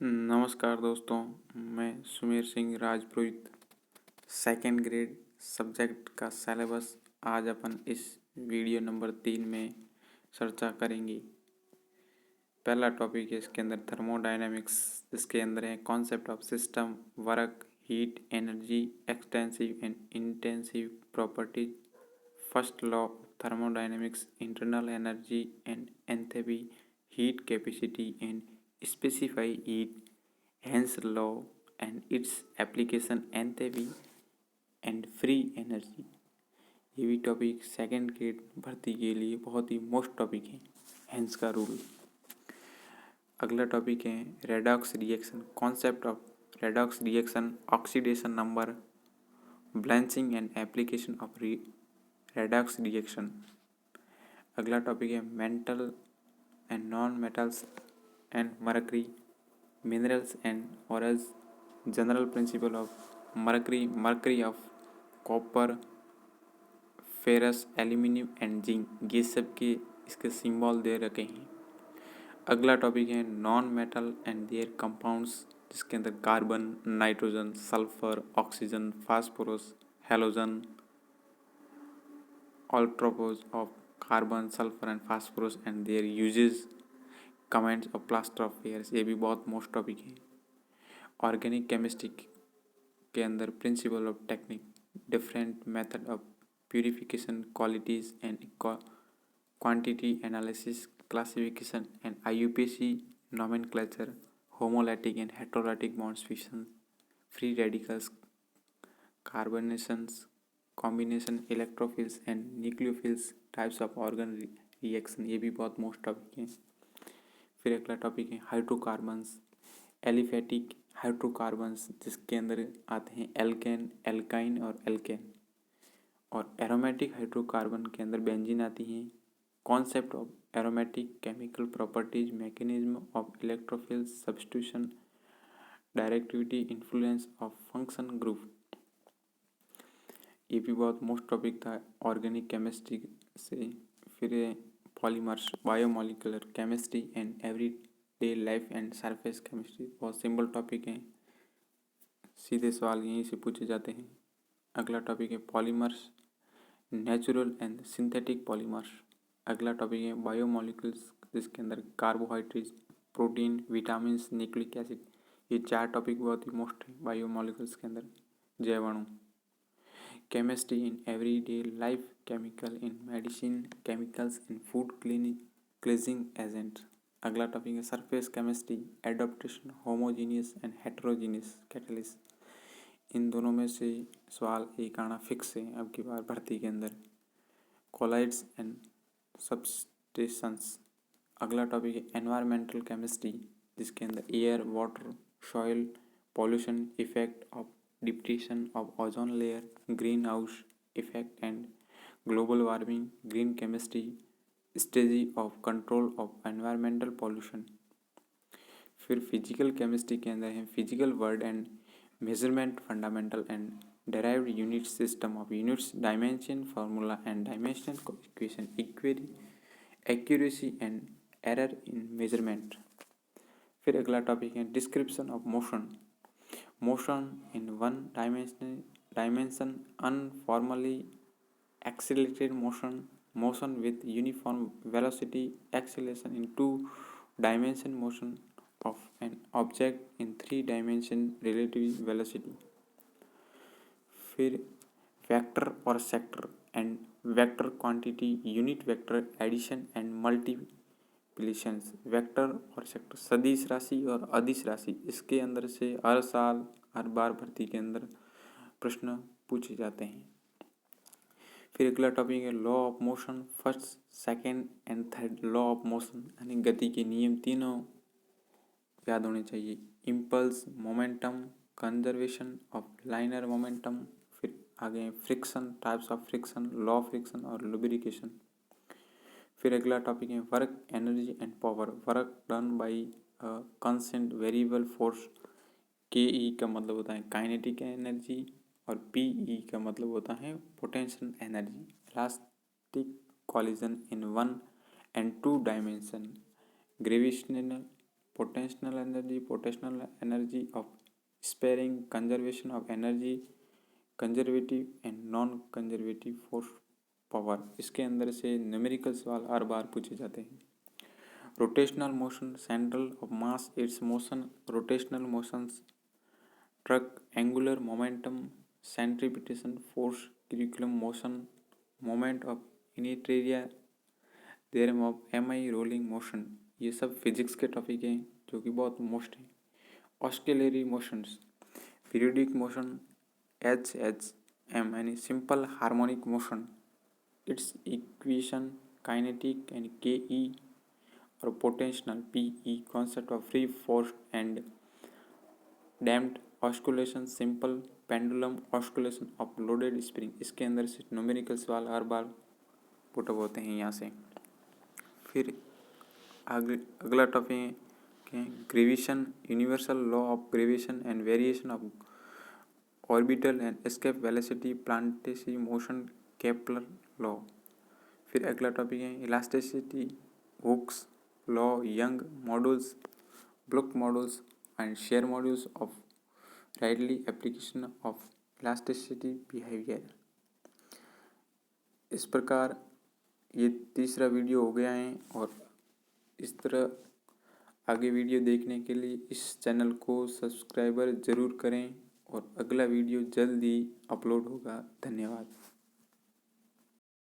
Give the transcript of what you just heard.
नमस्कार दोस्तों, मैं Sumer Singh Rajpurohit. Second grade subject का सिलेबस आज अपन इस वीडियो नंबर 3 में चर्चा करेंगे। पहला टॉपिक है इसके अंदर थर्मोडायनेमिक्स। इसके अंदर है concept of system, work, heat, energy, extensive and intensive properties, first law of thermodynamics, internal energy and enthalpy, heat capacity and specify heat, Hence law and its application, enthalpy and free energy। ये भी topic second grade भर्ती के लिए बहुत ही most topic है, hence का rule. अगला topic है redox reaction, concept of redox reaction, oxidation number, blanching and application of redox reaction. अगला टॉपिक है metal and non metals and mercury, minerals and ores, general principle of mercury of copper, ferrous, aluminium and zinc, ये सब के इसके symbol दे रखे हैं। अगला topic है non metal and their compounds, जिसके अंदर carbon, nitrogen, sulphur, oxygen, phosphorus, halogen, allotropes of carbon, sulphur and phosphorus and their uses, comments of plaster of Paris, ये भी बहुत मोस्ट टॉपिक है। ऑर्गेनिक केमिस्ट्री के अंदर principle of technique, different method of purification, qualities and quantity analysis, classification and IUPAC nomenclature, homolytic and heterolytic bonds, fission, free radicals, carbocations, combination, electrophiles and nucleophiles, types of organ reaction, ये भी बहुत most topic है। फिर अगला topic है hydrocarbons, aliphatic hydrocarbons, जिसके अंदर आते हैं एल्केन, एल्काइन और एल्केन। और एरोमेटिक हाइड्रोकार्बन के अंदर बेंजीन आती हैं। Concept of aromatic chemical properties, mechanism of electrophile substitution, directivity, influence of function group, ये भी बहुत मोस्ट टॉपिक था ऑर्गेनिक केमिस्ट्री से। फिर polymers, biomolecular chemistry and everyday life and surface chemistry, बहुत सिंपल टॉपिक हैं, सीधे सवाल यहीं से पूछे जाते हैं। अगला टॉपिक है polymers, natural and synthetic polymers. अगला टॉपिक है बायोमोलिकुल्स, जिसके अंदर carbohydrates, protein, vitamin, nucleic acid, ये 4 टॉपिक बहुत ही मोस्ट है बायोमोलिकुल्स के अंदर। जैवाणु, chemistry in everyday life, chemical in medicine, chemicals in food cleansing agent. अगला टॉपिक है surface chemistry, adsorption, homogeneous and heterogeneous catalyst. इन दोनों में से सवाल एक आना फिक्स है अब की बार भर्ती के अंदर। Colloids and substations. अगला टॉपिक है एनवायरमेंटल केमिस्ट्री, जिसके अंदर air, water, soil, pollution, effect of depletion of ozone layer, greenhouse effect and global warming, green chemistry, strategy of control of environmental pollution. फिर फिजिकल केमिस्ट्री के अंदर है physical world and measurement, fundamental and derived unit system of units, dimension formula and dimensional equation, accuracy and error in measurement। फिर अगला topic है description of motion, motion in one dimension, uniformly accelerated motion, motion with uniform velocity, acceleration in 2 dimension, motion of an object in 3 dimension, relative velocity। फिर vector और scalar and vector quantity, unit vector addition and multiplications. Vector और scalar, सदिश राशि और अदिश राशि, इसके अंदर से हर साल हर बार भर्ती के अंदर प्रश्न पूछे जाते हैं। फिर अगला टॉपिक है law of motion, first, second and third law of motion, यानी गति के नियम तीनों याद होने चाहिए। Impulse, momentum, conservation of linear momentum. फिर आगे friction, types of friction, law of friction और लुब्रिकेशन। फिर अगला टॉपिक है work, energy and power, work done by constant variable force. K E का मतलब होता है काइनेटिक एनर्जी और पी ई का मतलब होता है potential energy. Elastic collision in 1 and 2 dimension, gravitational potential energy of sparing, conservation of energy, conservative and non conservative force power. इसके अंदर से न्यूमेरिकल सवाल हर बार पूछे जाते हैं। Rotational motion, central of mass, its motion, rotational motions, torque, angular momentum, centripetal force, circular motion, moment of इनिटेरिया, theorem of MI, rolling motion. ये सब फिजिक्स के टॉपिक हैं जो कि बहुत मोस्ट हैं। Oscillatory motions, periodic motion, HHM यानी simple harmonic motion, its equation, kinetic and KE, और potential PE, concept of free force and damped oscillation, simple pendulum oscillation of loaded spring. इसके अंदर से न्यूमेरिकल सवाल हर बार पुट अप होते हैं यहाँ से। फिर अगला टॉपिक है gravitation, universal law of gravitation and variation of orbital and escape velocity, planetary motion, Kepler law. फिर अगला टॉपिक है elasticity, Hooke's law, Young modulus, bulk modulus and shear modulus of rightly application of elasticity behaviour. इस प्रकार ये तीसरा video हो गया है, और इस तरह आगे वीडियो देखने के लिए इस चैनल को सब्सक्राइबर ज़रूर करें, और अगला वीडियो जल्द ही अपलोड होगा। धन्यवाद।